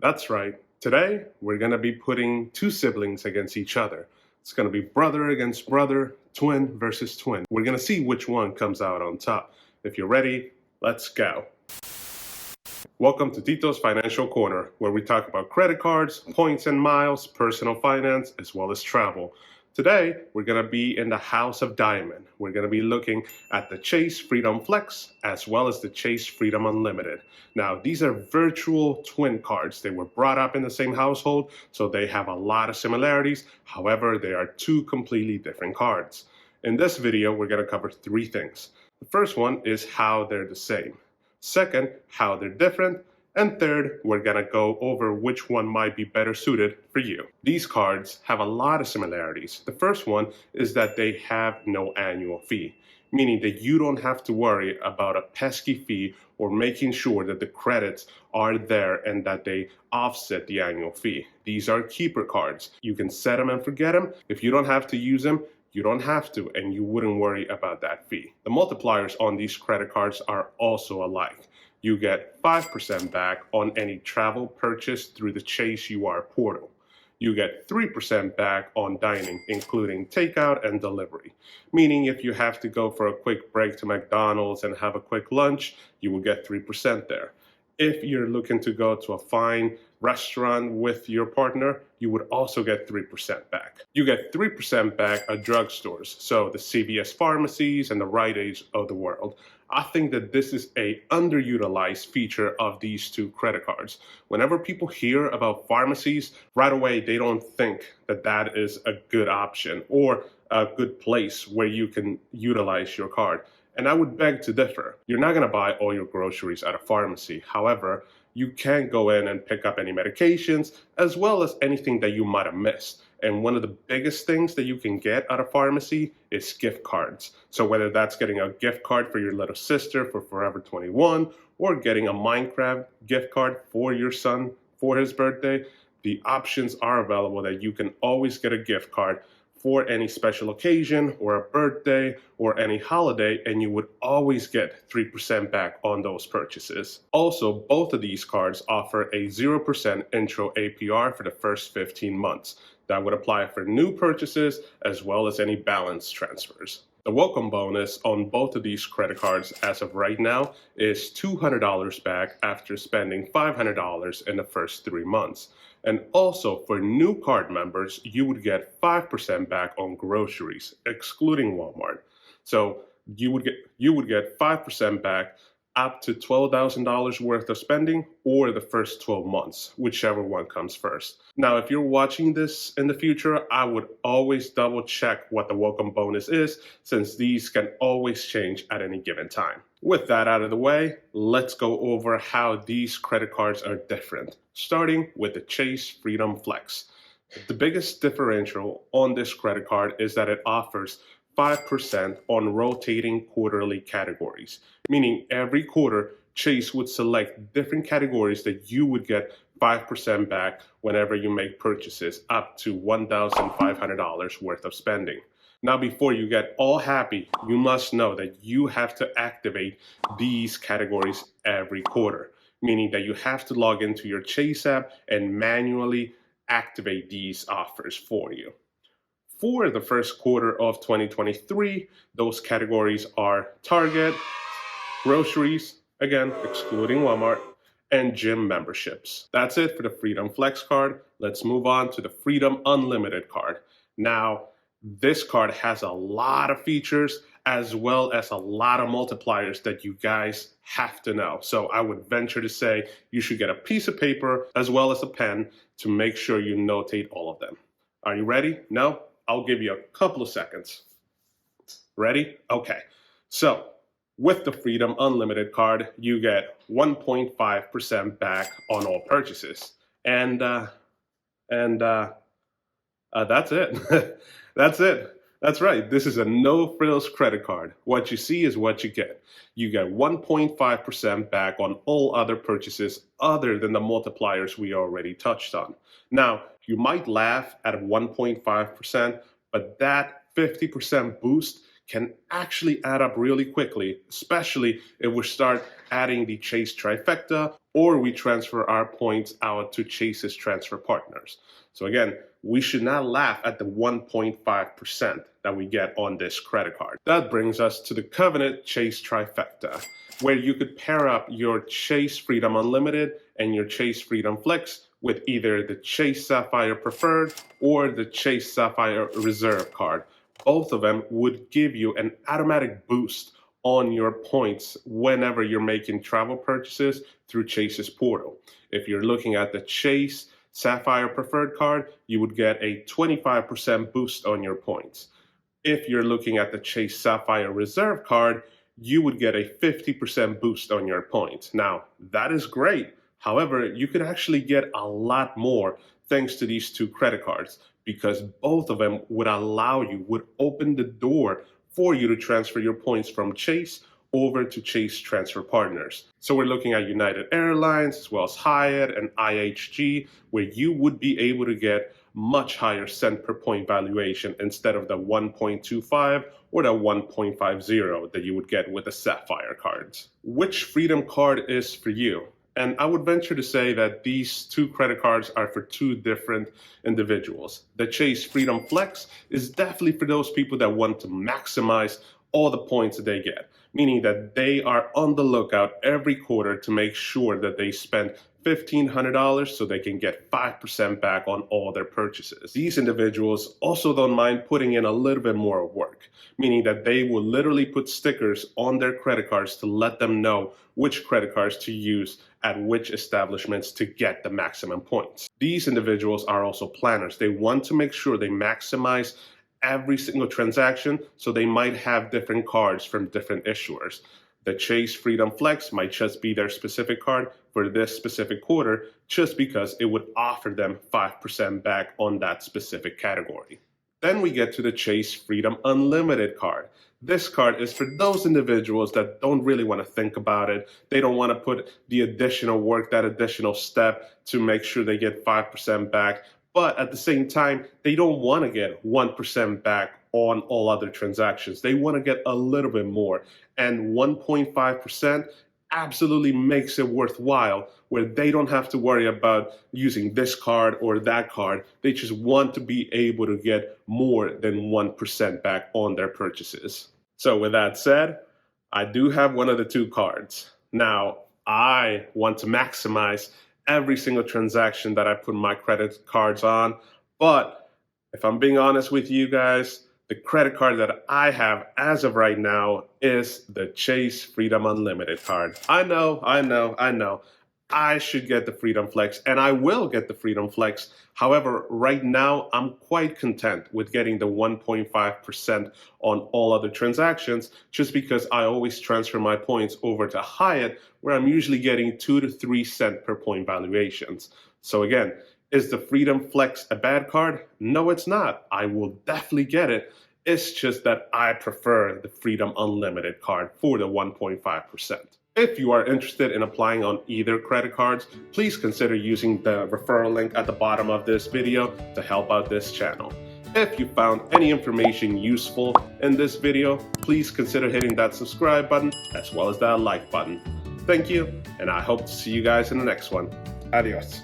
That's right. Today, we're going to be putting two siblings against each other. It's going to be brother against brother, twin versus twin. We're going to see which one comes out on top. If you're ready, let's go. Welcome to Tito's Financial Corner, where we talk about credit cards, points and miles, personal finance, as well as travel. Today, we're going to be in the House of Diamond. We're going to be looking at the Chase Freedom Flex as well as the Chase Freedom Unlimited. Now, these are virtual twin cards. They were brought up in the same household, so they have a lot of similarities. However, they are two completely different cards. In this video, we're going to cover three things. The first one is how they're the same. Second, how they're different. And third, we're going to go over which one might be better suited for you. These cards have a lot of similarities. The first one is that they have no annual fee, meaning that you don't have to worry about a pesky fee or making sure that the credits are there and that they offset the annual fee. These are keeper cards. You can set them and forget them. If you don't have to use them, you don't have to, and you wouldn't worry about that fee. The multipliers on these credit cards are also alike. You get 5% back on any travel purchase through the Chase UR portal. You get 3% back on dining, including takeout and delivery. Meaning if you have to go for a quick break to McDonald's and have a quick lunch, you will get 3% there. If you're looking to go to a fine restaurant with your partner, you would also get 3% back. You get 3% back at drugstores, so the CVS pharmacies and the Rite Aids of the world. I think that this is a underutilized feature of these two credit cards. Whenever people hear about pharmacies, right away they don't think that that is a good option or a good place where you can utilize your card. And I would beg to differ. You're not going to buy all your groceries at a pharmacy. However, you can go in and pick up any medications as well as anything that you might have missed. And one of the biggest things that you can get at a pharmacy is gift cards. So whether that's getting a gift card for your little sister for Forever 21 or getting a Minecraft gift card for your son for his birthday, the options are available that you can always get a gift card for any special occasion or a birthday or any holiday, and you would always get 3% back on those purchases. Also, both of these cards offer a 0% intro APR for the first 15 months. That would apply for new purchases as well as any balance transfers. The welcome bonus on both of these credit cards as of right now is $200 back after spending $500 in the first 3 months. And also for new card members, you would get 5% back on groceries, excluding Walmart. So you would get 5% back up to $12,000 worth of spending or the first 12 months, whichever one comes first. Now, if you're watching this in the future, I would always double check what the welcome bonus is, since these can always change at any given time. With that out of the way, let's go over how these credit cards are different, starting with the Chase Freedom Flex. The biggest differential on this credit card is that it offers 5% on rotating quarterly categories, meaning every quarter, Chase would select different categories that you would get 5% back whenever you make purchases up to $1,500 worth of spending. Now, before you get all happy, you must know that you have to activate these categories every quarter, meaning that you have to log into your Chase app and manually activate these offers for you. For the first quarter of 2023, those categories are Target, groceries, again, excluding Walmart, and gym memberships. That's it for the Freedom Flex card. Let's move on to the Freedom Unlimited card. Now, this card has a lot of features as well as a lot of multipliers that you guys have to know. So I would venture to say you should get a piece of paper as well as a pen to make sure you notate all of them. Are you ready? No? I'll give you a couple of seconds. Ready? Okay. So with the Freedom Unlimited card, you get 1.5% back on all purchases. And that's it. That's it. That's right. This is a no-frills credit card. What you see is what you get. You get 1.5% back on all other purchases other than the multipliers we already touched on. Now, you might laugh at 1.5%, but that 50% boost can actually add up really quickly, especially if we start adding the Chase trifecta or we transfer our points out to Chase's transfer partners. So again, we should not laugh at the 1.5% that we get on this credit card. That brings us to the Covenant Chase trifecta, where you could pair up your Chase Freedom Unlimited and your Chase Freedom Flex with either the Chase Sapphire Preferred or the Chase Sapphire Reserve card. Both of them would give you an automatic boost on your points whenever you're making travel purchases through Chase's portal. If you're looking at the Chase Sapphire Preferred card, you would get a 25% boost on your points. If you're looking at the Chase Sapphire Reserve card, you would get a 50% boost on your points. Now, that is great. However, you could actually get a lot more thanks to these two credit cards, because both of them would open the door for you to transfer your points from Chase over to Chase transfer partners. So we're looking at United Airlines as well as Hyatt and IHG, where you would be able to get much higher cent per point valuation instead of the 1.25 or the 1.50 that you would get with the Sapphire cards. Which Freedom card is for you? And I would venture to say that these two credit cards are for two different individuals. The Chase Freedom Flex is definitely for those people that want to maximize all the points that they get, meaning that they are on the lookout every quarter to make sure that they spend $1,500 so they can get 5% back on all their purchases. These individuals also don't mind putting in a little bit more work, meaning that they will literally put stickers on their credit cards to let them know which credit cards to use at which establishments to get the maximum points. These individuals are also planners. They want to make sure they maximize every single transaction, so they might have different cards from different issuers. The Chase Freedom Flex might just be their specific card for this specific quarter, just because it would offer them 5% back on that specific category. Then we get to the Chase Freedom Unlimited card. This card is for those individuals that don't really want to think about it. They don't want to put the additional work, that additional step to make sure they get 5% back. But at the same time, they don't want to get 1% back on all other transactions. They want to get a little bit more. And 1.5% absolutely makes it worthwhile, where they don't have to worry about using this card or that card. They just want to be able to get more than 1% back on their purchases. So with that said, I do have one of the two cards. Now, I want to maximize every single transaction that I put my credit cards on. But if I'm being honest with you guys, the credit card that I have as of right now is the Chase Freedom Unlimited card. I know. I should get the Freedom Flex, and I will get the Freedom Flex. However, right now, I'm quite content with getting the 1.5% on all other transactions, just because I always transfer my points over to Hyatt, where I'm usually getting 2 to 3 cent per point valuations. So again, is the Freedom Flex a bad card? No, it's not. I will definitely get it. It's just that I prefer the Freedom Unlimited card for the 1.5%. If you are interested in applying on either credit cards, please consider using the referral link at the bottom of this video to help out this channel. If you found any information useful in this video, please consider hitting that subscribe button as well as that like button. Thank you, and I hope to see you guys in the next one. Adios.